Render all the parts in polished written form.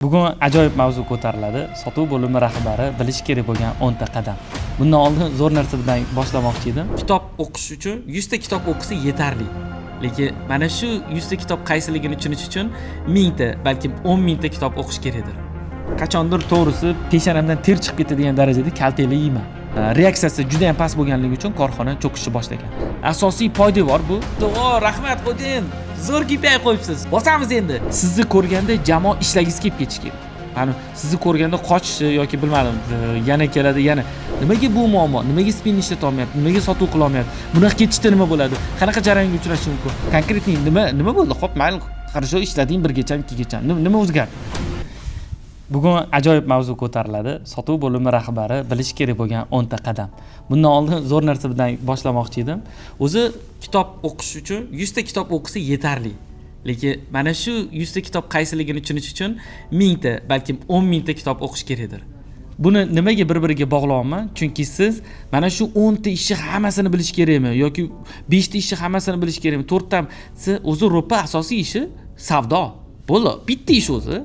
Bugun ajoyib mavzu ko'tariladi. Sotuv bo'limi rahbari bilish kerak bo'lgan 10 ta qadam. Bundan oldin zo'r narsa bilan boshlamoqchi edim. Kitob o'qish uchun 100 ta kitob o'qisa yetarli. Lekin mana shu 100 ta kitob qaysiligini tushunish uchun 1000 ta, balkim 10 ming ta kitob o'qish kerakdir. Qachondir to'g'risi peshonamdan ter chiqib ketadigan darajada kaltakli yeyman. Reaksiyasi juda ham past bo'lganligi uchun korxona cho'kishni boshlagan. Asosiy poydevor bu. Rahmat Xo'jayin. Zo'r KPI qo'yibsiz. Bosamiz endi. Sizni ko'rganda jamoa ishlagingiz kelib ketishi kerak. Mana sizni ko'rganda qochishi yoki bilmadim, yana keladi, yana nimaga bu muammo? Nimaga spinni ishlata olmayapti? Nimaga sotuv qila olmayapti? Bunaqa ketishda nima bo'ladi? Qanaqa jarayonga uchrashi mumkin? Konkretniy nima bo'ldi? Xo'p, mayli, qarshi ishlating 1gacha, 2gacha. Nima o'zgardi? Bugun ajoyib mavzu ko'tariladi. Sotuv bo'limi rahbari bilish kerak bo'lgan 10 ta qadam. Bundan oldin zo'r narsa bilan boshlamoqchi edim. O'zi kitob o'qish uchun 100 ta kitob o'qisa yetarli. Lekin mana shu 100 ta kitob qaysiligini tushunish uchun 1000 ta, balkim 10 ming ta kitob o'qish kerakdir. Buni nimaga bir-biriga bog'layapman? Chunki siz mana shu 10 ta ishni hammasini bilish kerakmi yoki 5 ta ishni hammasini bilish kerakmi? 4 tasi o'zi ro'pa asosiy ishi savdo. Bo'ldi, bitta ish o'zi.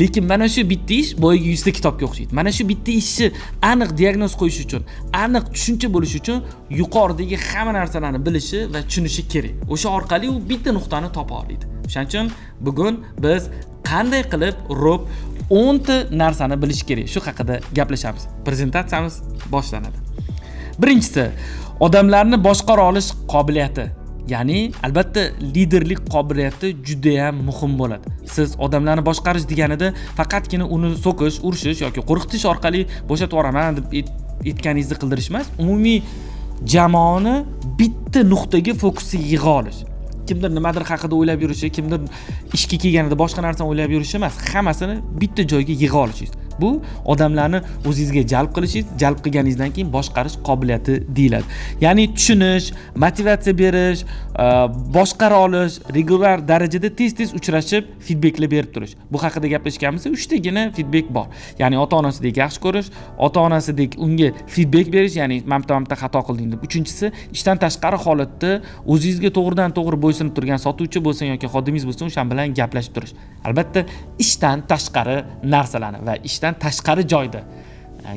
Lekin mana shu bitta ish boyagi 100 ta kitobga o'xshaydi. Mana shu bitta ishni aniq diagnoz qo'yish uchun, aniq tushuncha bo'lish uchun yuqoridagi hamma narsalarni bilishi va tushunishi kerak. O'sha orqali u bitta nuqtani topa oladi. O'shaning uchun bugun biz qanday qilib ro'p 10 ta narsani bilish kerak, shu haqida gaplashamiz. Prezentatsiyamiz boshlanadi. Birinchisi, odamlarni boshqara olish qobiliyati. Ya'ni albatta liderlik qobiliyati juda ham muhim bo'ladi. Siz odamlarni boshqarish deganida faqatgina uni so'kish, urishish yoki qo'rqitish orqali bo'shatib yuboraman deb aytganingizni qildirish emas, umumiy jamoani bitta nuqtaga fokusga yig'a olish. Kimdir nimadir haqida o'ylab yurishi, kimdir ishga kelganida boshqa narsani o'ylab yurishi emas, hammasini bitta joyga yig'a olishingiz. Bu odamlarni o'zingizga jalb qilishingiz, jalb qilganingizdan keyin boshqarish qobiliyati deyiladi. Ya'ni tushunish, motivatsiya berish, boshqara olish, regular darajada tez-tez uchrashib, feedbacklar berib turish. Bu haqida gaplashganmiz, 3 tagina feedback bor. Ya'ni ota-onasidek yaxshi ko'rish, ota-onasidek unga feedback berish, ya'ni mamta xato qilding deb. Uchinchisi, ishdan tashqari holatda o'zingizga to'g'ridan-to'g'ri bo'ysunib turgan sotuvchi bo'lsin yoki xodimingiz bo'lsin, o'shan bilan gaplashib turish. Albatta, ishdan tashqari narsalarni va ishdan tashqari joyda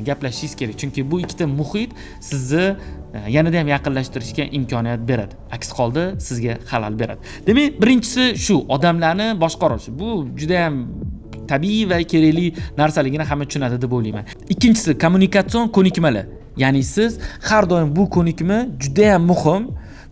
gaplashishingiz kerak. Chunki bu ikkita muhit sizni yanada ham yaqinlashtirishga imkoniyat beradi. Aks holda sizga xalal beradi. Demak, birinchisi shu, odamlarni boshqara olish. Bu juda ham tabiiy va kerakli narsaligini hamma tushunadi deb o'ylayman. Ikkinchisi, kommunikatsion ko'nikmalar. Ya'ni siz har doim bu ko'nikma juda ham muhim.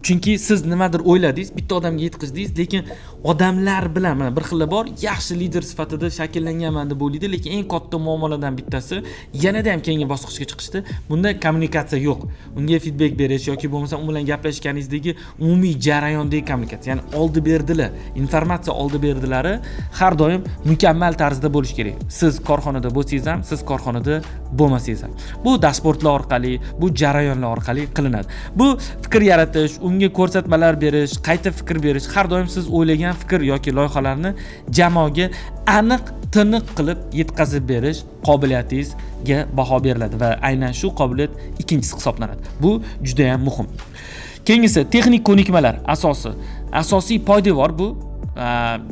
Chunki siz nimadir o'yladingiz, bitta odamga yetkazdingiz, lekin odamlar bilan mana bir xil bor, yaxshi lider sifatida shakllanganman deb o'ylaydi, lekin eng katta muammolardan bittasi yanada ham keyingi bosqichga chiqishda bunda kommunikatsiya yo'q. Unga feedback berish yoki bo'lmasa u bilan gaplashganingizdagi umumiy jarayondagi kommunikatsiya, ya'ni oldi berdilar, informatsiya oldi berdilari har doim mukammal tarzda bo'lish kerak. Siz korxonada bo'lsangiz ham, siz korxonada bo'lmasangiz ham. Bu dashbordlar orqali, bu jarayonlar orqali qilinadi. Bu fikr yaratish, unga ko'rsatmalar berish, qayta fikr berish, har doim siz o'ylagan fikr yoki loyihalarni jamoaga aniq, tiniq qilib yetkazib berish qobiliyatingizga baho beriladi va aynan shu qobiliyat ikkinchisi hisoblanadi. Bu juda ham muhim. Keyingisi texnik ko'nikmalar asosiy poydevor bu.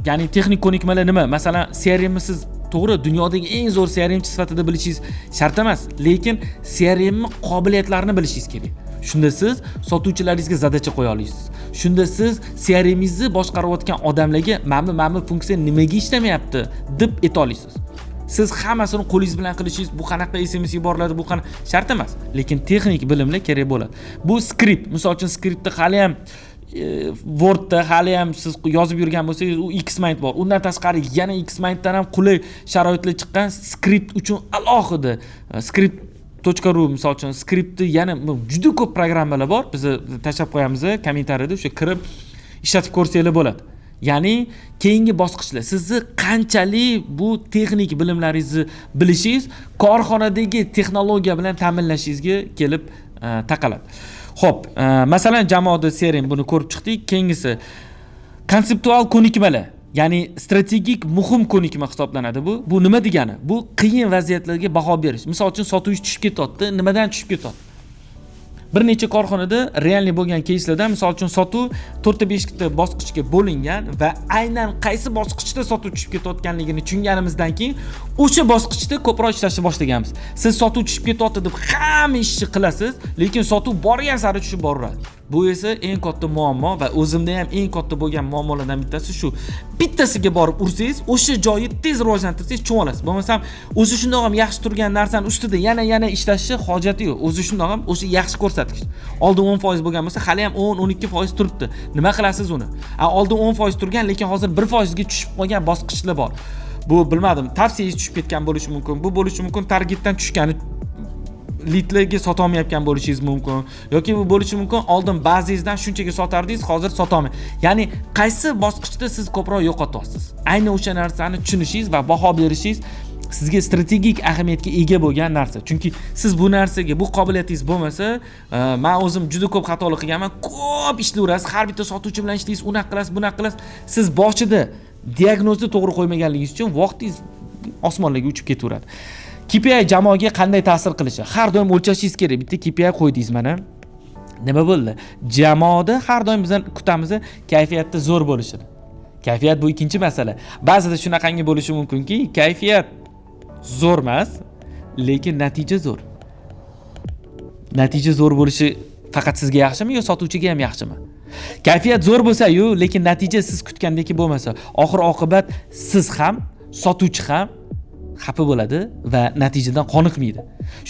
Ya'ni texnik ko'nikmalar nima? Masalan, CRM siz to'g'ri dunyodagi eng zo'r CRMchi sifatida bilishingiz shart emas, lekin CRM qobiliyatlarini bilishingiz kerak. Shunda siz sotuvchilaringizga zadacha qo'ya olasiz. Shunda siz CRM'ingizni boshqarayotgan odamlarga mana funksiya nimaga ishlamayapti deb ayta olasiz. Siz hammasini qo'lingiz bilan qilishingiz, bu qanaqa SMS yuboriladi, bu qanaqa shart emas, lekin texnik bilimlar kerak bo'ladi. Bu skript, misol uchun skriptni hali ham Wordda hali ham siz yozib yurgan bo'lsangiz, u Xmind bor. Undan tashqari yana Xminddan ham qulay sharoitlar chiqqan skript uchun alohida script.ru misol uchun skriptni yana juda ko'p programmalar bor. Biz tashlab qo'yamiz kommentariyada, o'sha kirib ishlatib ko'rsanglar bo'ladi. Ya'ni keyingi bosqichlar sizni qanchalik bu texnik bilimlaringizni bilishingiz korxonadagi texnologiya bilan ta'minlashingizga kelib taqaladi. Xo'p, masalan jamoada CRM buni ko'rib chiqdik. Keyingisi konseptual ko'nikmalar. Ya'ni strategik muhim ko'nikma hisoblanadi bu. Bu nima degani? Bu qiyin vaziyatlarga baho berish. Misol uchun sotuvchi tushib ketyapti, nimadan tushib ketyapti? Bir necha korxonada realniy bo'lgan keyslarda, misol uchun sotuv 4-5 ta bosqichga bo'lingan va aynan qaysi bosqichda sotuv tushib ketayotganligini tushunganimizdan keyin o'sha bosqichda ko'proq ishlashni boshlaganmiz. Siz sotuv tushib ketyapti deb hamma ishni qilasiz, lekin sotuv borgan sari tushib boraveradi. Bu esa eng katta muammo va o'zimda ham eng katta bo'lgan muammolardan bittasi shu. Bittasiga borib ursangiz, o'sha joyni tez rivojlantirsangiz cho'ng olasiz. Bo'lmasam, o'zi shundoq ham yaxshi turgan narsani ustida yana ishlashni hojati yo'q. O'zi shundoq ham o'sha yaxshi ko'rsatkich. Oldin 10% bo'lgan bo'lsa, hali ham 10-12% turibdi. Nima qilasiz uni? Oldin 10% turgan, lekin hozir 1% ga tushib qolgan bosqichlar bor. Bu bilmadim, tavsiyangiz tushib ketgan bo'lishi mumkin. Bu bo'lishi mumkin targetdan tushgani litlarga sota olmayotgan bo'lishingiz mumkin yoki bu bo'lishi mumkin oldin bazangizdan shunchaga sotardingiz, hozir sota olmay. Ya'ni qaysi bosqichda siz ko'proq yo'qotyapsiz? Ayni o'sha narsani tushunishingiz va baho berishingiz sizga strategik ahamiyatga ega bo'lgan narsa. Chunki siz bu narsaga, bu qobiliyatingiz bo'lmasa, men o'zim juda ko'p xatolik qilganman. Ko'p ishlayverasiz, har bitta sotuvchi bilan ishlaysiz, unaqa qilasiz, bunaqa qilasiz. Siz boshida diagnozni to'g'ri qo'ymaganligingiz uchun vaqtingiz osmonlarga uchib ketaveradi. KPI jamoaga qanday ta'sir qilishi? Har doim o'lchashingiz kerak. Bitta KPI qo'ydingiz mana. Nima bo'ldi? Jamoada har doim bizdan kutamiz kayfiyatda zo'r bo'lishini. Kayfiyat bu ikkinchi masala. Ba'zida shunaqangi bo'lishi mumkinki, kayfiyat zo'r emas, lekin natija zo'r. Natija zo'r bo'lishi faqat sizga yaxshimi yo sotuvchiga ham yaxshimi? Kayfiyat zo'r bo'lsa-yu, lekin natija siz kutgandek bo'lmasa, oxir oqibat siz ham, sotuvchi ham xafa bo'ladi va natijadan qoniqmaydi.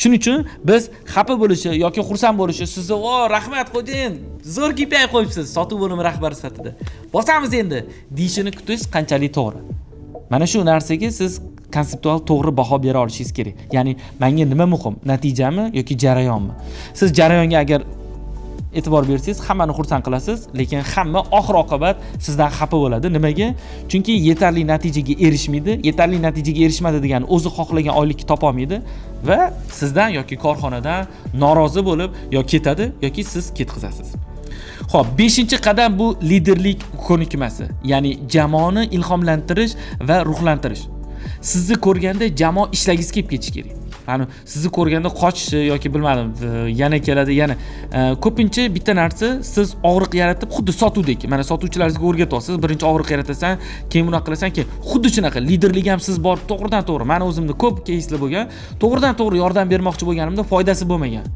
Shuning uchun biz xafa bo'lishi yoki xursand bo'lishi, sizni "O, rahmat Xo'jayin, zo'r KPI qo'yibsiz, sotuv bo'limi rahbari sifatida. Bosamiz endi" deyishini kutish qanchalik to'g'ri? Mana shu narsaga siz konseptual to'g'ri baho bera olishingiz kerak. Ya'ni menga nima muhim, natijami yoki jarayonmi? Siz jarayonga agar e'tibor bersangiz, hammani xursand qilasiz, lekin hamma oxir oqibat sizdan xafa bo'ladi. Nimaga? Chunki yetarli natijaga erishmaydi. Yetarli natijaga erishmadi degani o'zi xohlagan oylikni topa olmaydi va sizdan yoki korxonadan norozi bo'lib yo ketadi yoki siz ketkizasiz. Xo'p, 5-qadam bu liderlik ko'nikmasi, ya'ni jamoani ilhomlantirish va ruhlantirish. Sizni ko'rganda jamoa ishlagingiz kelib ketishi kerak. Ya'ni sizni ko'rganda qochishi yoki bilmadim, yana keladi, yana ko'pincha bitta narsa siz og'riq yaratib, xuddi sotuvdek. Mana sotuvchilaringizga o'rgatyapsiz, birinchi og'riq yaratasan, keyin bunaqa qilasan, keyin xuddi shunaqa liderlik ham siz borib to'g'ridan-to'g'ri. Meni o'zimda ko'p keyslar bo'lgan, to'g'ridan-to'g'ri yordam bermoqchi bo'lganimda foydasi bo'lmagan.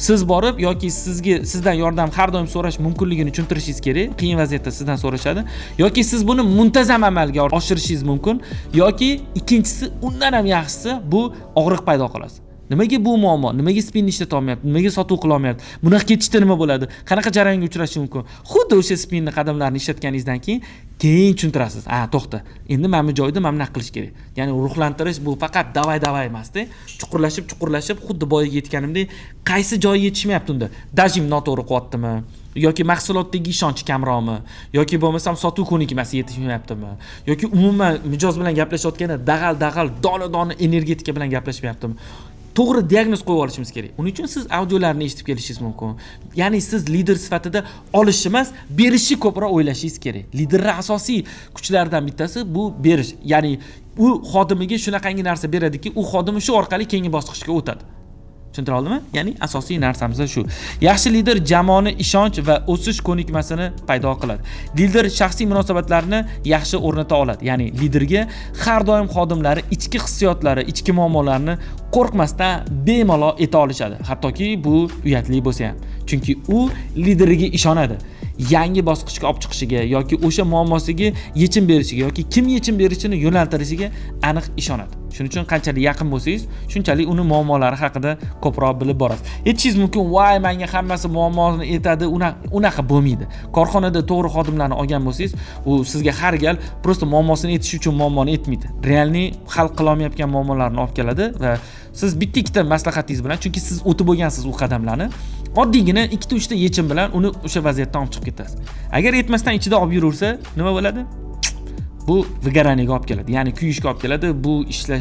Siz borib yoki sizdan yordam har doim so'rash mumkinligini tushuntirishingiz kerak. Qiyin vaziyatda sizdan so'rashadi yoki siz buni muntazam amalga oshirishingiz mumkin yoki ikkinchisi undan ham yaxshisi bu og'riq paydo qilasiz. Nimaga bu muammo? Nimaga spinni ishlata olmayapti? Nimaga sotuv qila olmayapti? Bunaqa ketishda nima bo'ladi? Qanaqa jarayonga uchrashi mumkin? Xuddi o'sha spinni qadamlarini ishlatganingizdan keyin tushuntirasiz. To'xta. Endi mana bu joyda mana bunaqa qilish kerak. Ya'ni ruhlantirish bu faqat davay emas-da. Chuqurlashib xuddi boyaga yetganimdek qaysi joyga yetishmayapti unda? Dajim noto'g'ri qilyaptimi? Yoki mahsulotdagi ishonch kamroqmi? Yoki bo'lmasam sotuv ko'nikmasi yetishmayaptimi? Yoki umuman mijoz bilan gaplashayotganda dag'al, dona energetika bilan gaplashmayaptimi? To'g'ri diagnoz qo'yib olishimiz kerak. Uning uchun siz audiolarni eshitib kelishingiz mumkin. Ya'ni siz lider sifatida olish emas, berishni ko'proq o'ylashingiz kerak. Liderning asosiy kuchlaridan bittasi bu berish. Ya'ni u xodimiga shunaqangi narsa beradiki, u xodimi shu orqali keyingi bosqichga o'tadi. Tushuntira oldimmi? Ya'ni asosiy narsamiz shu. Yaxshi lider jamoani ishonch va o'sish ko'nikmasini paydo qiladi. Lider shaxsiy munosabatlarni yaxshi o'rnata oladi. Ya'ni liderga har doim xodimlari ichki hissiyotlari, ichki muammolarini qo'rqmasdan bemalol ayta olishadi. Hattoki bu uyatli bo'lsa ham. Chunki u lideriga ishonadi. Yangi bosqichga olib chiqishiga yoki o'sha muammosiga yechim berishiga yoki kim yechim berishini yo'naltirishiga aniq ishonadi. Shuning uchun qanchalik yaqin bo'lsangiz, shunchalik uni muammolari haqida ko'proq bilib borasiz. Aytishingiz mumkin, "Voy, menga hammasi muammoni aytadi." Unaqa bo'lmaydi. Korxonada to'g'ri xodimlarni olgan bo'lsangiz, u sizga har gal prosta muammosini aytish uchun muammoni aytmaydi. Realniy hal qila olmayotgan muammolarni olib keladi va siz bitta-ikkita maslahatingiz bilan, chunki siz o'tib bo'lgansiz u qadamlarni, oddiygina 2-3 ta yechim bilan uni o'sha vaziyatdan olib chiqib ketasiz. Agar aytmasdan ichida olib yuraversa, nima bo'ladi? Bu vigaraniga olib keladi. Ya'ni kuyishga olib keladi. Bu ishga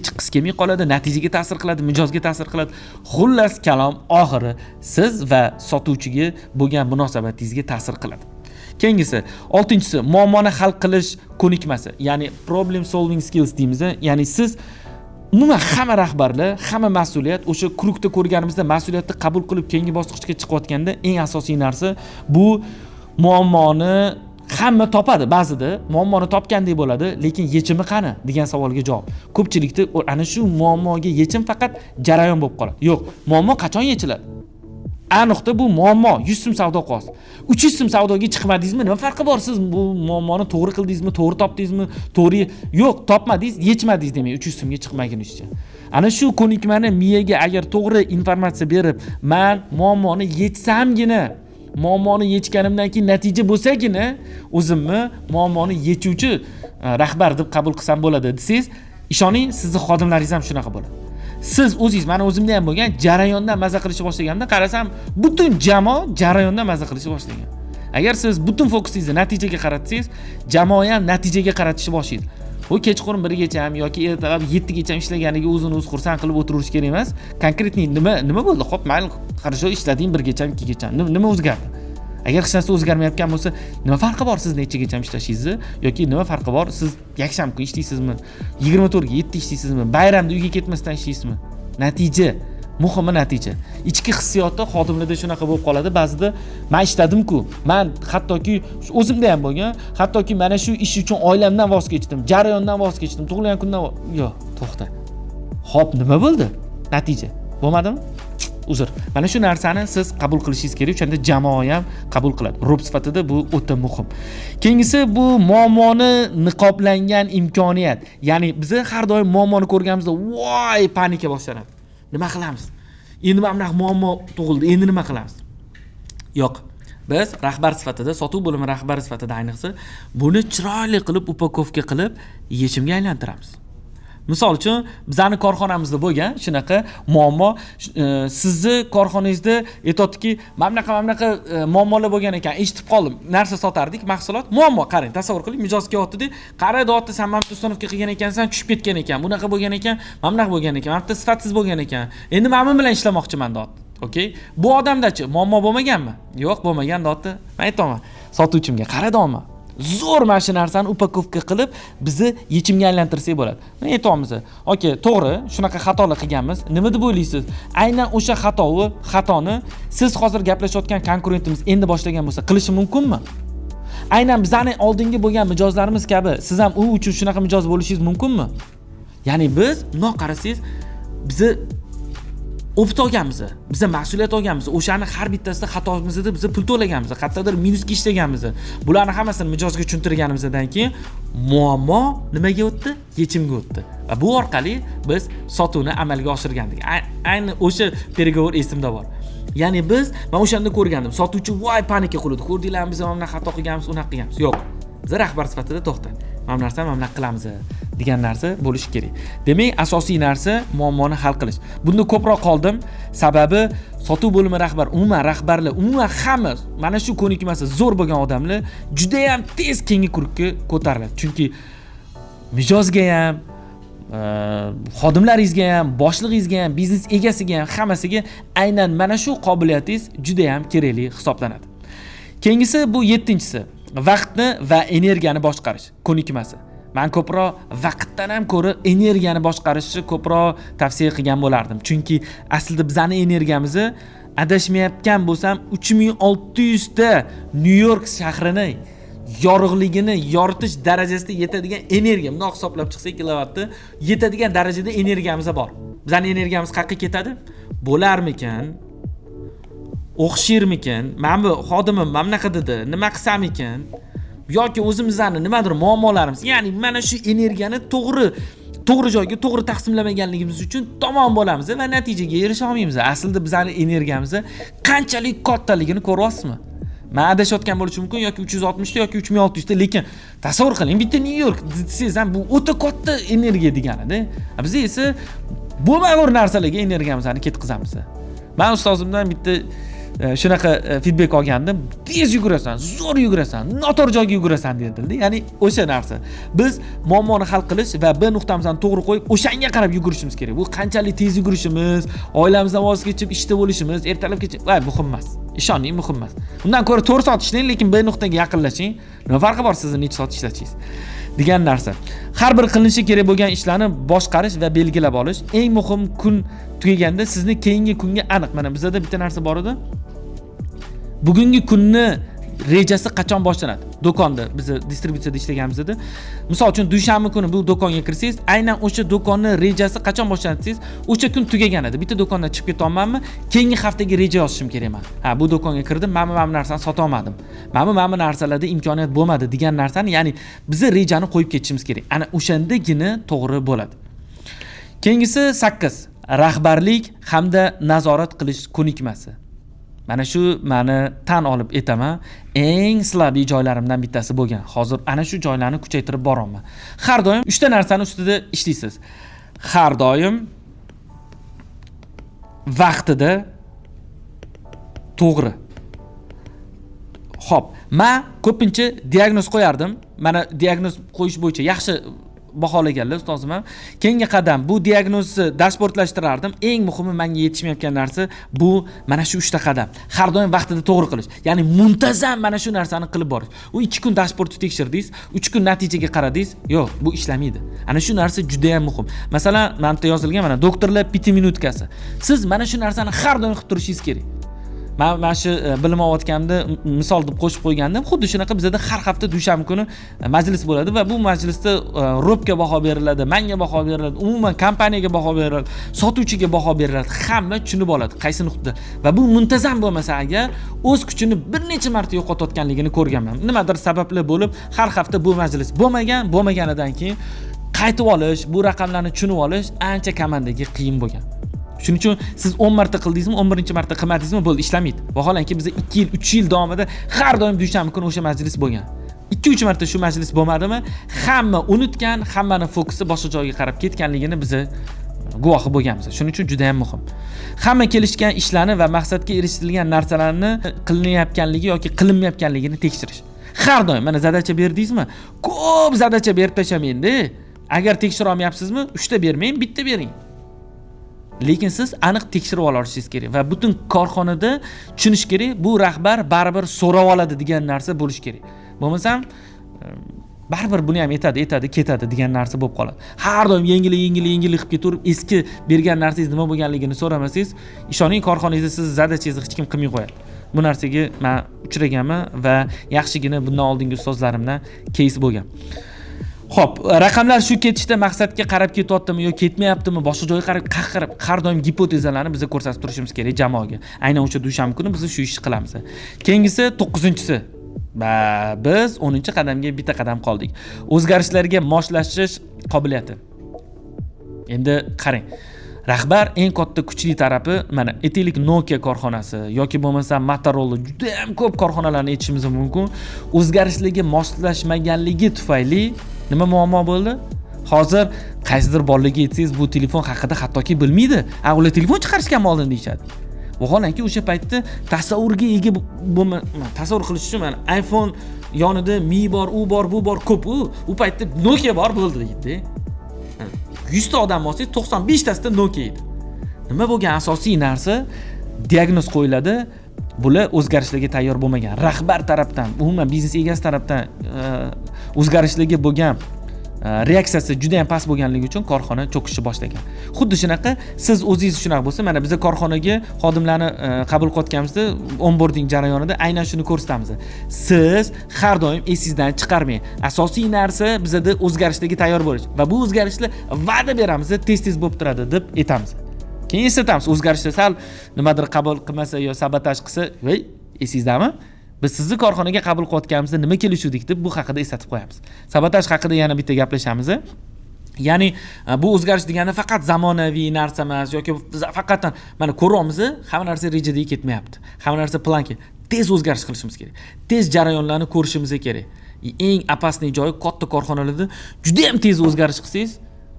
chiqqisi kelmay qoladi, natijaga ta'sir qiladi, mijozga ta'sir qiladi. Xullas kalom oxiri siz va sotuvchiga bo'lgan munosabatingizga ta'sir qiladi. Keyingisi, 6-si muammoni hal qilish ko'nikmasi, ya'ni problem solving skills deymiz. Ya'ni siz umuman hamma rahbarlar, hamma mas'uliyat o'sha kurukda ko'rganimizda mas'uliyatni qabul qilib keyingi bosqichga chiqayotganda eng asosiy narsa bu muammoni hamma topadi ba'zida, muammoni topgandek bo'ladi, lekin yechimi qani degan savolga javob. Ko'pchilikda ana shu muammoga yechim faqat jarayon bo'lib qoladi. Yo'q, muammo qachon yechiladi? Aniqda bu muammo 100 so'm savdo qilasiz. 300 so'm savdoga chiqmadingizmi? Nima farqi bor? Siz bu muammoni to'g'ri qildingizmi, to'g'ri topdingizmi, to'g'ri yo'q, topmadingiz, yechmadingiz demak 300 so'mga chiqmagunizcha. Ana shu ko'nikmani miyaga agar to'g'ri informatsiya berib, men muammoni yechsamgina, muammoni yechganimdan keyin natija bo'lsagina, o'zimni muammoni yechuvchi rahbar deb qabul qilsam bo'ladi desangiz, ishoning, sizning xodimlaringiz ham shunaqa bo'ladi. Siz o'zingiz, mana o'zimda ham bo'lgan, jarayondan maza qilishni boshlaganimda qarasam, butun jamoa jarayondan maza qilishni boshlagan. Agar siz butun fokusingizni natijaga qaratsangiz, jamoa ham natijaga qaratishni boshlaydi. Bu kechqurun 1gacha ham yoki ertalab 7gacha ham ishlaganiga o'zini o'zi xursand qilib o'tirish kerak emas. Konkretniy nima bo'ldi? Xo'p, mayli, qarasho ishladim 1gacha ham 2gacha. Nima o'zgardi? Agar hech narsa o'zgarmayotgan bo'lsa, nima farqi bor siz nechagacha ishlashingizni yoki nima farqi bor siz yakshanba kun ishlaysizmi, 24 ga 7 ishlaysizmi, bayramda uyga ketmasdan ishlaysizmi? Natija, muhimi natija. Ichki hissiyotda xodimlarda shunaqa bo'lib qoladi. Ba'zida men ishladim-ku, men hattoki o'zimda ham bo'lgan, hattoki mana shu ish uchun oilamdan voz kechdim, jarayondan voz kechdim, tug'ilgan kundan yo'q, to'xta. Xo'p, nima bo'ldi? Natija bo'lmadimi? Uzr. Mana shu narsani siz qabul qilishingiz kerak, o'shanda jamoa ham qabul qiladi. Ro'b sifatida bu o'ta muhim. Keyingisi bu muammoni niqoblangan imkoniyat. Ya'ni biz har doim muammoni ko'rganimizda, voy, panika boshlanadi. Nima qilamiz? Endi mana bunaqa muammo tug'ildi. Endi nima qilamiz? Yo'q. Biz rahbar sifatida, sotuv bo'limi rahbari sifatida ayniqsa, buni chiroyli qilib upakovka qilib yechimga aylantiramiz. Misol uchun, bizning korxonamizda bo'lgan shunaqa muammo, sizni korxonangizda aytadiki, mana bunaqa muammolar bo'lgan ekan, eshitib qoldim. Narsa sotardik, mahsulot, muammo, qarang, tasavvur qiling, mijozga aytdi, "Qara, dotni sen mana bu uстановка qilgan ekansan, tushib ketgan ekan, bunaqa bo'lgan ekan, mana bunaqa bo'lgan ekan, mana bu sifatsiz bo'lgan ekan. Endi men bu bilan ishlamoqchiman", dot. Okay? Bu odamdachi muammo bo'lmaganmi? Yo'q, bo'lmagan, dotni. Men aytaman, sotuvchimga, "Qara, doma. Zo'r mana shu narsani upakovka qilib bizni yechimga aylantirsak bo'ladi". Men aytamiz, "Okay, to'g'ri, shunaqa xatolar qilganmiz. Nima deb o'ylaysiz? Aynan o'sha xatoni siz hozir gaplashayotgan konkurentimiz endi boshlagan bo'lsa, qilishi mumkinmi? Aynan bizning oldingi bo'lgan mijozlarimiz kabi siz ham u uchun shunaqa mijoz bo'lishingiz mumkinmi?" Ya'ni biz bundoq qarasangiz, bizni opit olganmiz, biz mas'uliyat olganmiz. O'shani har bittasida xatomizda biz pul to'laganmiz, qayerdadir minusga ishlaganmiz. Bularni hammasini mijozga tushuntirganimizdan keyin muammo nimaga o'tdi? Yechimga o'tdi. Va bu orqali biz sotuvni amalga oshirgandik. Ayni o'sha переговор esimda bor. Ya'ni biz, men o'shanda ko'rgandim, sotuvchi voy panika qildi. Ko'rdinglarmi, biz mana xato qilganmiz, unaqa qilganmiz. Yo'q. Biz rahbar sifatida to'xta. Mana narsa mana qilamiz degan narsa bo'lishi kerak. Demak, asosiy narsa muammoni hal qilish. Bunda ko'proq qoldim, sababi sotuv bo'limi umuman rahbarlar, umuman hamma mana shu ko'nikmasi zo'r bo'lgan odamlar juda ham tez keyingi kurukka ko'tariladi. Chunki mijozga ham, xodimlaringizga ham, boshlig'ingizga ham, biznes egasiga ham, hammasiga aynan mana shu qobiliyatingiz juda ham kerakli hisoblanadi. Keyingisi bu 7-inchisi. Vaqtni va energiyani boshqarish ko'nikmasi. Men ko'proq vaqtdan ham ko'ra energiyani boshqarishni ko'proq tavsiya qilgan bo'lardim. Chunki aslida bizning energiyamizni adashmayotgan bo'lsam 3600 ta Nyu-York shahrini yorug'ligini yoritish darajasida yetadigan energiya, bundoq hisoblab chiqsak kilovatni yetadigan darajada energiyamiz bor. Bizning energiyamiz qayerga ketadi? Bo'larmikan? O'xshirmikan? Men bu xodimim mana bunaqa dedi, nima qilsam ekan? Yoki o'zimizning nimadir muammolarimiz, ya'ni mana shu energiyani to'g'ri joyga to'g'ri taqsimlamaganligimiz uchun tomon bo'lamiz va natijaga erisha olmaymiz. Aslida bizning energiyamiz qanchalik kattaligini ko'ryapsizmi? Men adashayotgan bo'lishi mumkin, yoki 360 ta yoki 3600 ta, lekin tasavvur qiling, bitta Nyu-York desangiz ham bu o'ta katta energiya degani-da. Biz esa bo'lmagan narsalarga energiyamizni ketkazamiz. Men ustozimdan bitta shunaqa feedback olgandim. Tez yugurasan, zo'r yugurasan, noto'g'ri joyga yugurasan dedilar. Ya'ni o'sha narsa. Biz muammoni hal qilish va B nuqtamizni to'g'ri qo'yib, o'shanga qarab yugurishimiz kerak. Bu qanchalik tez yugurishimiz, oilamizdan voz kechib ishda bo'lishimiz, ertalab kechib, muhim emas. Ishoning, muhim emas. Undan ko'ra 4 soat ishlang, lekin B nuqtaga yaqinlashing. Nima farqi bor sizni necha soat ishlatishingiz degan narsa. Har bir qilinishi kerak bo'lgan ishlarni boshqarish va belgilab olish. Eng muhim kun tugaganda sizni keyingi kunga aniq. Mana bizda bitta narsa bor edi. Bugungi kunni rejasi qachon boshlanadi? Do'konda, biz distributsiyada ishlaganmiz edi. Misol uchun dushanba kuni bu do'konga kirsangiz, aynan o'sha do'konni rejasi qachon boshlanadi desangiz, o'sha kun tugagan edi. Bitta do'kondan chiqib ketolmanmi? Keyingi haftaga reja yozishim kerak men. Ha, bu do'konga kirdim, mana narsani sota olmadim. Mana narsalarda imkoniyat bo'lmadi degan narsani, ya'ni biz rejani qo'yib ketishimiz kerak. Ana o'shandagina to'g'ri bo'ladi. Keyingisi 8. Rahbarlik hamda nazorat qilish ko'nikmasi. Mana shu meni tan olib aytaman, eng slabiy joylarimdan bittasi bo'lgan. Hozir ana shu joylarni kuchaytirib boraman. Har doim 3 ta narsani ustida ishlaysiz. Har doim vaqtida to'g'ri. Xo'p, men ko'pincha diagnoz qo'yardim. Mana diagnoz qo'yish bo'yicha yaxshi baholaganlar ustozim ham. Keyingi qadam bu diagnozni dashbordlashtirardim. Eng muhimi menga yetishmayotgan narsa bu mana shu 3 ta qadam. Har doim vaqtida to'g'ri qilish. Ya'ni muntazam mana shu narsani qilib borish. U 2 kun dashbordni tekshirdingiz, 3 kun natijaga qaradingiz, yo'q, bu ishlamaydi. Ana shu narsa juda ham muhim. Masalan, menimda yozilgan mana doktorlar 5 minutkasi. Siz mana shu narsani har doim qilib turishingiz kerak. Men shu bilim olayotganimda misol deb qo'shib qo'ygandim. Xuddi shunaqa bizda har hafta dushanba kuni majlis bo'ladi va bu majlisda robga baho beriladi, menga baho beriladi, umuman kompaniyaga baho beriladi, sotuvchiga baho beriladi. Hamma tushunib oladi qaysi nuqtada. Va bu muntazam bo'lmasa agar o'z kuchini bir necha marta yo'qotayotganligini ko'rganman. Nimadir sabablar bo'lib har hafta bu majlis bo'lmaganidan keyin qaytib olish, bu raqamlarni tushunib olish ancha komandaga qiyin bo'lgan. Shuning uchun siz 10 marta qildingizmi, 11-marta qilmadingizmi, bo'ldi, ishlamaydi. Vaholanki biz 2 yil, 3 yil davomida har doim dushanba kuni o'sha majlis bo'lgan. 2-3 marta shu majlis bo'lmadimi, hamma unutgan, hammani fokusi boshqa joyga qarab ketganligini biz guvohi bo'lganmiz. Shuning uchun juda ham muhim. Hamma kelishgan ishlarni va maqsadga erishilgan narsalarni qilinayotganligi yoki qilinmayotganligini tekshirish. Har doim mana zadacha berdingizmi? Ko'p zadacha berib tashamang-da. Agar tekshira olmayapsizmi, 3 ta bermang, bitta bering. Lekin siz aniq tekshirib olishingiz kerak va butun korxonada tushunish kerak, bu rahbar baribir so'rab oladi degan narsa bo'lish kerak. Bo'lmasam baribir buni ham aytadi, ketadi degan narsa bo'lib qoladi. Har doim yengil qilib ketaverib, eski bergan narsangiz nima bo'lganligini so'ramasangiz, ishoning korxonangizda siz zadachangizni hech kim qilmay qo'yadi. Bu narsaga men uchraganman va yaxshigina bundan oldingi ustozlarimdan case bo'lgan. Xo'p, raqamlar shu ketishda maqsadga qarab ketyaptimi yo ketmayaptimi, boshqa joyga qarab har doim gipotezalarni biz ko'rsatib turishimiz kerak jamoaga. Aynan o'sha dushanba kuni biz shu ishni qilamiz. Keyingisi 9-si. Biz 10-qadamga bitta qadam qoldik. O'zgarishlarga moslashish qobiliyati. Endi qarang. Rahbar eng katta kuchli tarafi mana aytaylik Nokia korxonasi yoki bo'lmasa Motorola juda ham ko'p korxonalarni aytishimiz mumkin. O'zgarishlarga moslashmaganligi tufayli nima muammo bo'ldi? Hozir qaysidir bolaga aytsangiz bu telefon haqida hattoki bilmaydi. Ular telefon chiqarishgan oldin deyshadi. Vaholanki o'sha paytda tasavvurga ega tasavvur qilish uchun mana iPhone yonida Mi bor, u bor, bu bor, ko'p u paytda Nokia bor bo'ldi deydi. 100 ta odam olsangiz 95 tasida Nokia edi. Nima bo'lgan asosiy narsa diagnoz qo'yiladi. Bular o'zgarishlarga tayyor bo'lmagan. Rahbar tarafdan, umuman biznes egasi tarafdan o'zgarishlarga bo'lgan reaksiyasi juda ham past bo'lganligi uchun korxona cho'kishni boshlagan. Xuddi shunaqa siz o'zingiz shunaqa bo'lsa, mana biz korxonaga xodimlarni qabul qilayotganimizda onboarding jarayonida aynan shuni ko'rsatamiz. Siz har doim esingizdan chiqarmang. Asosiy narsa bizda o'zgarishlarga tayyor bo'lish va bu o'zgarishlar va'da beramiz, tez bo'lib turadi deb aytamiz. Keyin eslatamiz, o'zgarishlar sal nimadir qabul qilmasa yo sabotaj qilsa, "Voy, esingizdami? Biz sizni korxonaga qabul qilayotganimizda nima kelishuvdik" deb bu haqida eslatib qo'yamiz. Sabotaj haqida yana bitta gaplashamiz. Ya'ni bu o'zgarish degani faqat zamonaviy narsa emas yoki faqat mana ko'ryapmiz, hamma narsa rejadagi ketmayapti. Hamma narsa planka. Tez o'zgarish qilishimiz kerak. Tez jarayonlarni ko'rishimiz kerak. Eng opasniy joyi katta korxonalarda juda ham tez o'zgarish qilsangiz,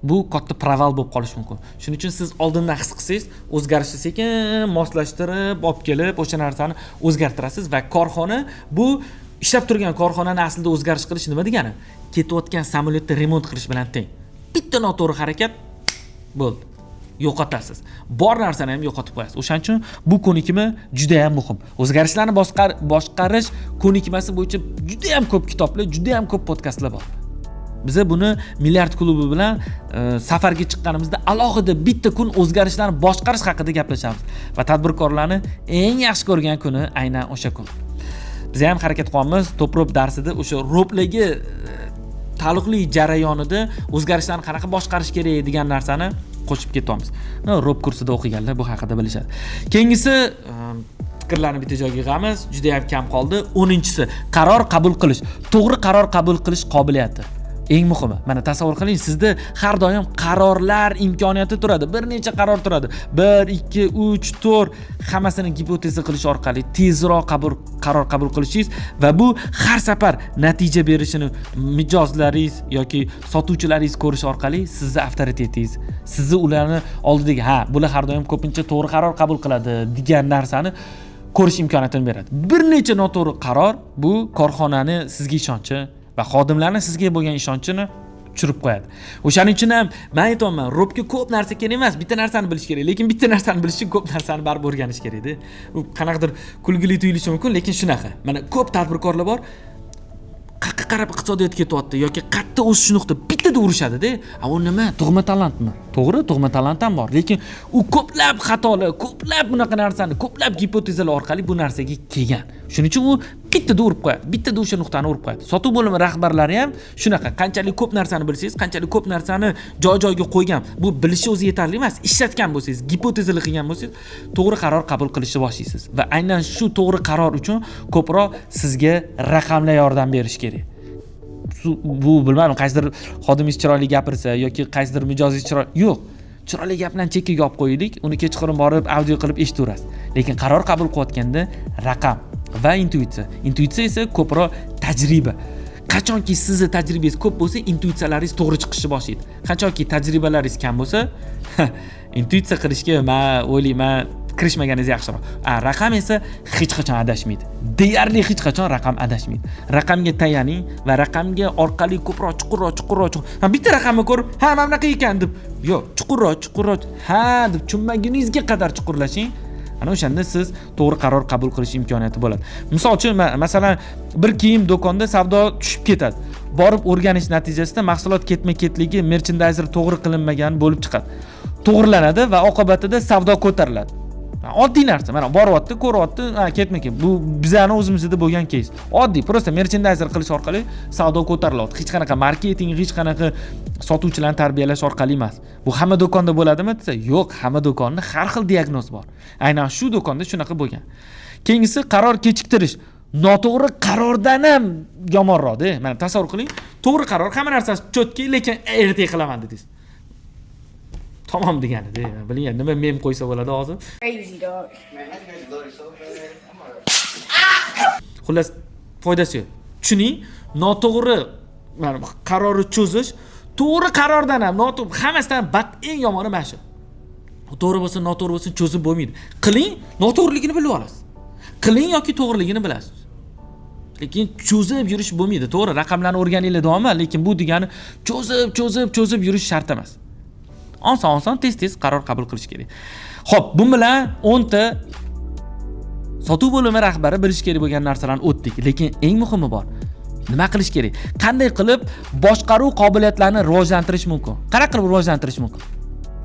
bu katta proval bo'lib qolishi mumkin. Shuning uchun siz oldindan his qilsangiz, o'zgarishni sekin moslashtirib, olib kelib, o'sha narsani o'zgartirasiz va korxona bu ishlab turgan korxonani aslida o'zgarish qilish nima degani? Ketayotgan samolyotni remont qilish bilan teng. Bitta noto'g'ri harakat bo'ldi. yo'qotasiz. Bor narsani ham yo'qotib qo'yasiz. O'shaning uchun bu ko'nikma juda ham muhim. O'zgarishlarni boshqarish ko'nikmasi bo'yicha juda ham ko'p kitoblar, juda ham ko'p podkastlar bor. Biza buni Milliard klubi bilan safarga chiqqanimizda alohida bitta kun o'zgarishlarni boshqarish haqida gaplashamiz va tadbirkorlarni eng yaxshi ko'rgan kuni aynan o'sha kun. Biz ham harakat qilyapmiz. To'prob darsida o'sha ro'pligi taalluqli jarayonida o'zgarishlarni qanaqa boshqarish kerak degan narsani qo'shib ketyapmiz. Ro'p kursida o'qiganlar bu haqida bilishadi. Keyingisi fikrlarni bitta joyga yig'amiz. Juda ham kam qoldi. 10-si qaror qabul qilish. To'g'ri qaror qabul qilish qobiliyati. Eng muhimi, mana tasavvur qiling, sizda har doim qarorlar imkoniyati turadi. Bir necha qaror turadi. 1, 2, 3, 4 hammasini gipoteza qilish orqali tezroq qaror qabul qilishingiz va bu har safar natija berishini mijozlaringiz yoki sotuvchilaringiz ko'rish orqali sizning avtoritetingiz, sizni ularni oldidagi bular har doim ko'pincha to'g'ri qaror qabul qiladi degan narsani ko'rish imkoniyatini beradi. Bir necha noto'g'ri qaror bu korxonani sizga ishonchi va xodimlarning sizga bo'lgan ishonchini tushirib qo'yadi. O'shaning uchun ham men aytaman, robga ko'p narsa kerak emas, bitta narsani bilish kerak, lekin bitta narsani bilish uchun ko'p narsani baribir o'rganish kerak-da. U qanaqadir kulgili tuyulishi mumkin, lekin shunaqa. Mana ko'p tadbirkorlar bor, qayerga qarab iqtisodiyot ketyapti yoki qayerda o'sish nuqta bittada urishadi-da. U nima? Tug'ma talantmi? To'g'ri, tug'ma talant ham bor, lekin u ko'plab xatolar, ko'plab bunaqa narsani, ko'plab gipotezalar orqali bu narsaga kelgan. Shuning uchun u bittada urib qo'yadi, bittada o'sha nuqtani urib qo'yadi. Sotuv bo'limi rahbarlari ham shunaqa, qanchalik ko'p narsani bilsangiz, qanchalik ko'p narsani joy-joyiga qo'ygan, bu bilishi o'zi yetarli emas. Ishlatgan bo'lsangiz, gipotezalar qilgan bo'lsangiz, to'g'ri qaror qabul qilishni boshlaysiz va aynan shu to'g'ri qaror uchun ko'proq sizga raqamlar yordam berish kerak. Bu bilmadim, qaysidir xodimingiz chiroyli gapirsa yoki qaysidir mijozingiz yo'q. Chiroyli gapdan chekkaga olib qo'yaylik, uni kechqurun borib audio qilib eshitaverasiz. Lekin qaror qabul qilayotganda raqam va intuitsiya. Intuitsiya esa ko'proq tajriba. Qachonki sizni tajribangiz ko'p bo'lsa, intuitsiyalaringiz to'g'ri chiqishni boshlaydi. Qachonki tajribalaringiz kam bo'lsa, intuitsiya qilishga men o'ylayman kirishmaganingiz yaxshiroq. Raqam esa hech qachon adashmaydi. Deyarli hech qachon raqam adashmaydi. Raqamga tayaning va raqamga orqali ko'proq chuqurroq. Bitta raqamni ko'rib, mana bunaqa ekan deb, yo'q, chuqurroq, deb tushunmaguningizga qadar chuqurlashing. Ana o'shanda siz to'g'ri qaror qabul qilish imkoniyati bo'ladi. Misol uchun, masalan, bir kiyim do'konda savdo tushib ketadi. Borib o'rganish natijasida mahsulot ketma-ketligi, merchandizer to'g'ri qilinmagani bo'lib chiqadi. To'g'rilanadi va oqibatida savdo ko'tariladi. Oddiy narsa. Mana boryapti, ko'ryapti, ketma-ket. Bu bizani o'zimizda bo'lgan keys. Oddiy, prosta merchandizer qilish orqali savdo ko'tariladi. Hech qanaqa marketing, hech qanaqa sotuvchilarni tarbiyalash orqali emas. Bu hamma do'konda bo'ladimi desa, yo'q, hamma do'konda har xil diagnoz bor. Aynan shu do'konda shunaqa bo'lgan. Keyingisi qaror kechiktirish. Noto'g'ri qarordan ham yomonroq-da. Mana tasavvur qiling, to'g'ri qaror, hamma narsasi cho'tki, lekin ertaga qilaman dedingiz. Tamam degani-da. Biling, nima mem qo'ysa bo'ladi hozir. Crazy dog. Xullas, foydasi yo'q. Tushuning, noto'g'ri qarorni cho'zish, to'g'ri qarordan ham noto'g'ri, hammasidan eng yomoni mana shu. To'g'ri bo'lsa, noto'g'ri bo'lsa cho'zib bo'lmaydi. Qiling, noto'g'riligini bilib olasiz. Qiling yoki to'g'riligini bilasiz. Lekin cho'zib yurish bo'lmaydi. To'g'ri, raqamlarni o'rganinglar davoman, lekin bu degani cho'zib yurish shart emas. Oson, tez qaror qabul qilish kerak. Xo'p, bu bilan 10 ta sotuv bo'limi rahbari bilish kerak bo'lgan narsalarni o'tdik. Lekin eng muhimi bor. Nima qilish kerak? Qanday qilib boshqaruv qobiliyatlarini rivojlantirish mumkin? Qanaqa qilib rivojlantirish mumkin?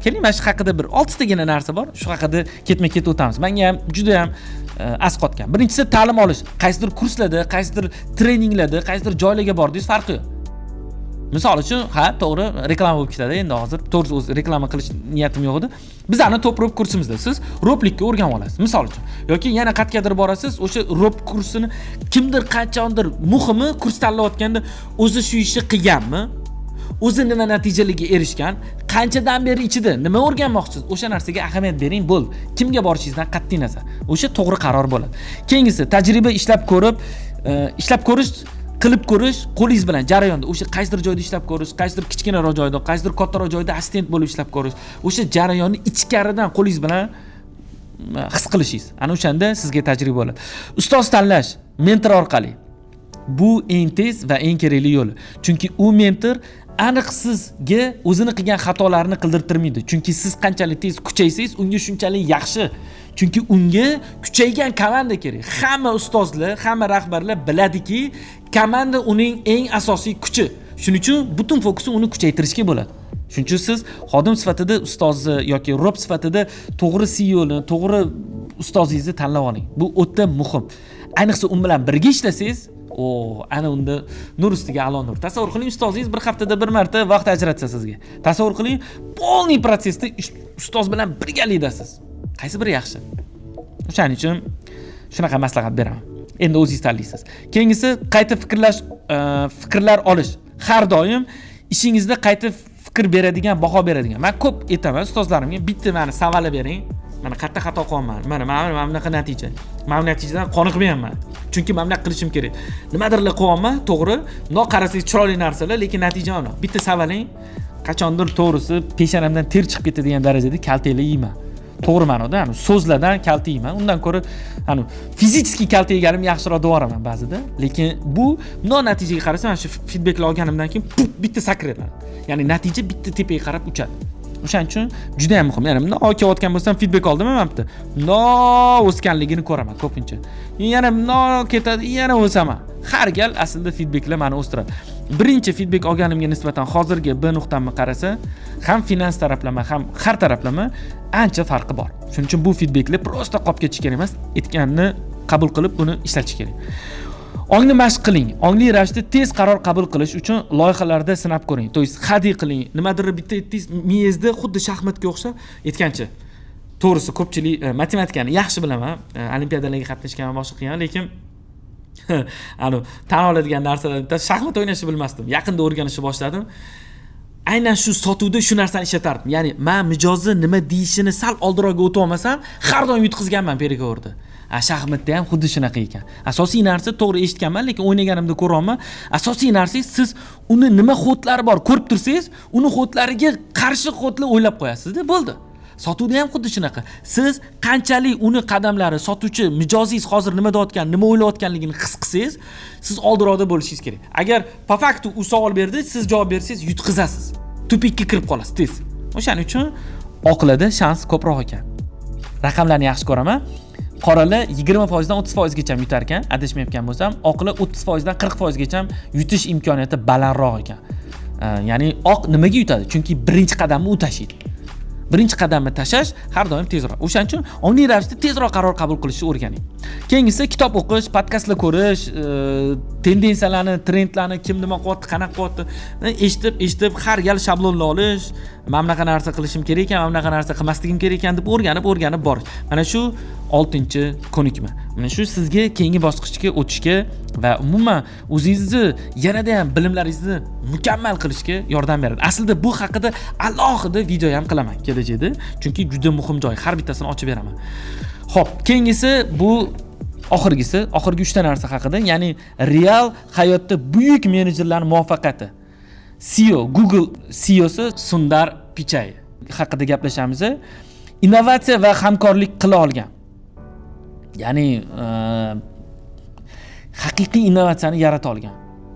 Keling, mana shu haqida bir 6 tagina narsa bor. Shu haqida ketma-ket o'tamiz. Menga ham juda ham asqotgan. Birinchisi ta'lim olish. Qaysidir kurslarda, qaysidir treninglarda, qaysidir joylarga bordingiz, farqi yo'q. Misol uchun, to'g'ri, reklama bo'lib ketadi. Endi hozir to'g'ri o'z reklama qilish niyatim yo'q edi. Bizani top ro'p kursimizda siz ro'plikka o'rganib olasiz, misol uchun. Yoki yana qayergadir borasiz, o'sha ro'p kursini kimdir qachondir muhimi kurs tanlayotganda o'zi shu ishni qilganmi? O'zi nima natijalarga erishgan? Qanchadan beri ichida nima o'rganmoqchisiz? O'sha narsaga ahamiyat bering, bo'ldi. Kimga borishingizdan qat'iy nazar. O'sha to'g'ri qaror bo'ladi. Keyingisi tajriba ishlab ko'rish qilib ko'rish, qo'lingiz bilan jarayonda o'sha qaysidir joyda ishlab ko'rish, qaysidir kichkinaroq joyda, qaysidir kattaroq joyda assistent bo'lib ishlab ko'rish, o'sha jarayonni ichkaridan qo'lingiz bilan his qilishingiz. Ana o'shanda sizga tajriba bo'ladi. Ustoz tanlash mentor orqali. Bu eng tez va eng kerakli yo'li. Chunki u mentor aniq sizga o'zini qilgan xatolarini qildirtirmaydi. Chunki siz qanchalik tez kuchaysangiz, unga shunchalik yaxshi. Chunki unga kuchaygan komanda kerak. Hamma ustozlar, hamma rahbarlar biladiki, komanda uning eng asosiy kuchi. Shuning uchun butun fokusi uni kuchaytirishga bo'ladi. Shuning uchun siz xodim sifatida ustozni yoki rob sifatida to'g'ri CEOni, to'g'ri ustozingizni tanlab oling. Bu o'ta muhim. Ayniqsa u bilan birga ishlasangiz, ana unda nur ustiga a'lo nur. Tasavvur qiling, ustozingiz bir haftada bir marta vaqt ajratsa sizga. Tasavvur qiling, polniy protsessda ustoz bilan birgalikdasiz. Qaysi biri yaxshi? O'shaning uchun shunaqa maslahat beraman. Endi o'zingiz tanlaysiz. Keyingisi qayta fikrlar olish. Har doim ishingizda qayta fikr beradigan, baho beradigan. Men ko'p aytaman ustozlarimga, bitta meni savolib bering. Mana qayerda xato qilganman. Mana bunaqa natija. Men natijadan qoniqmayapman. Chunki men bunaqa qilishim kerak. Nimadirlar qilyapman, to'g'ri. Bundoq qarasangiz chiroyli narsalar, lekin natija yo'q. Bitta savoling, qachondir to'g'risi peshonamdan ter chiqib ketadigan darajada kaltaklar yeyman. To'g'ri ma'noda, so'zlardan kalta yeyman. Undan ko'ra, fiziki kalta yeganim yaxshiroq deb yoraman ba'zida. Lekin bu natijaga qarasam, shu feedbacklar olganimdan keyin bitta sakraydi. Ya'ni natija bitta tepaga qarab uchadi. O'shaning uchun juda ham muhim. Ya'ni bunday kelayotgan bo'lsam feedback oldim men bitta. O'sganligini ko'raman ko'pincha. Yana ketadi, yana o'saman. Har gal aslida feedbacklar meni o'stiradi. Birinchi feedback olganimga nisbatan hozirgi B nuqtamni qarasa, ham finans taraflama, ham har taraflama ancha farqi bor. Shuning uchun bu feedbacklar prosta qolib ketish kerak emas, aytganini qabul qilib uni ishlatish kerak. Ongni mashq qiling. Ongli ravishda tez qaror qabul qilish uchun loyihalarda sinab ko'ring. To есть hadi qiling. Nimadir bitta aytdingiz, miyangizda xuddi shaxmatga o'xshab aytgancha. To'g'risi ko'pchilik matematikani yaxshi bilaman. Olimpiadalarga qatnashgan, boshqa qilgan, lekin tan oladigan narsalardan shaxmat o'ynashni bilmasdim. Yaqinda o'rganishni boshladim. Aynan shu sotuvda shu narsani ishlatardim. Ya'ni men mijozni nima deyishini sal oldinroqga o'tib olmasam, har doim yutqizganman perigorda. Shaxmatda ham xuddi shunaqa ekan. Asosiy narsa to'g'ri eshitganman, lekin o'ynaganimda ko'ryapman. Asosiy narsa siz uni nima xodlari bor ko'rib tursangiz, uni xodlariga qarshi xodlar o'ylab qo'yasiz-da, bo'ldi. Sotuvda ham xuddi shunaqa. Siz qanchalik uni qadamlari, sotuvchi mijozingiz hozir nima deyotgan, nima o'ylayotganligini his qilsangiz, siz oldiroqda bo'lishingiz kerak. Agar po faktu u savol berdi, siz javob bersangiz, yutqizasiz. Tupikka kirib qolasiz tez. O'shaning uchun oqilada shans ko'proq ekan. Raqamlarni yaxshi ko'raman. Qoralar 20% dan 30% gacha yutar ekan, adashmayotgan bo'lsam, oqlar 30% dan 40% gacha yutish imkoniyati balandroq ekan. Ya'ni oq nimaga yutadi? Chunki birinchi qadamni u tashlaydi. Birinchi qadamni tashlash har doim tezroq. O'shaning uchun ongli ravishda tezroq qaror qabul qilishni o'rganing. Keyingisi kitob o'qish, podkastlar ko'rish, tendensiyalarni, trendlarni kim nima qilyapti, qanaqa qilyapti, eshitib har gal shablonlar olish, men bunaqa narsa qilishim kerak ekan, men bunaqa narsa qilmasligim kerak ekan deb o'rganib borish. Mana shu 6-ko'nikma. Mana shu sizga keyingi bosqichga o'tishga va umuman o'zingizni yanada ham bilimlaringizni mukammal qilishga yordam beradi. Aslida bu haqida alohida video ham qilaman kelajakda, chunki juda muhim joy. Har bittasini ochib beraman. Xo'p, keyingisi bu oxirgi 3 ta narsa haqida, ya'ni real hayotda buyuk menejerlarning muvaffaqiyati. CEO, Google CEOsi Sundar Pichai haqida gaplashamiz. Innovatsiya va hamkorlik qila olgan. Ya'ni haqiqiy innovatsiyani yarata olgan.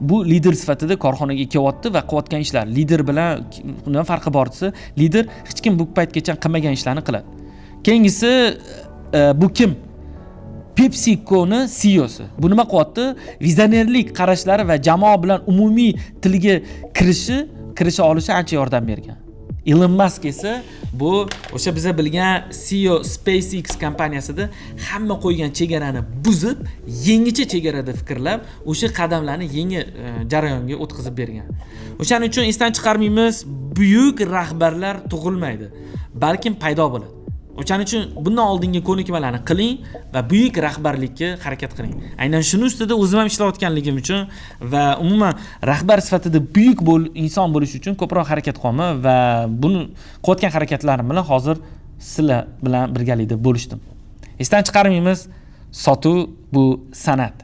Bu lider sifatida korxonaga kelyapti va qilayotgan ishlar. Lider bilan nima farqi bor desa, lider hech kim bu paytgacha qilmagan ishlarni qiladi. Keyingisi bu kim? PepsiCo'ni CEOsi. Bu nima qilyapti? Vizionerlik qarashlari va jamoa bilan umumiy tilga kirisha olishi ancha yordam bergan. Elon Musk esa bu o'sha biza bilgan CEO SpaceX kompaniyasida hamma qo'ygan chegarani buzib, yangicha chegarada fikrlab, o'sha qadamlarni yangi jarayonga o'tkazib bergan. O'shaning uchun esdan chiqarmaymiz, buyuk rahbarlar tug'ilmaydi, balkim paydo bo'ladi. O'shaning uchun bundan oldingi ko'nikmalarni qiling va buyuk rahbarlikka harakat qiling. Aynan shuni ustida o'zim ham ishlayotganligim uchun va umuman rahbar sifatida buyuk inson bo'lish uchun ko'proq harakat qilaman va buni qilayotgan harakatlarim bilan hozir sizlar bilan birgalikda bo'lishdim. Esdan chiqarmaymiz, sotuv bu san'at.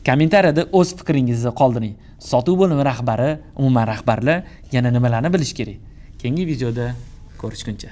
Kommentariyada o'z fikringizni qoldiring. Sotuv bo'limi rahbari, umuman rahbarlar yana nimalarni bilish kerak? Keyingi videoda ko'rishguncha.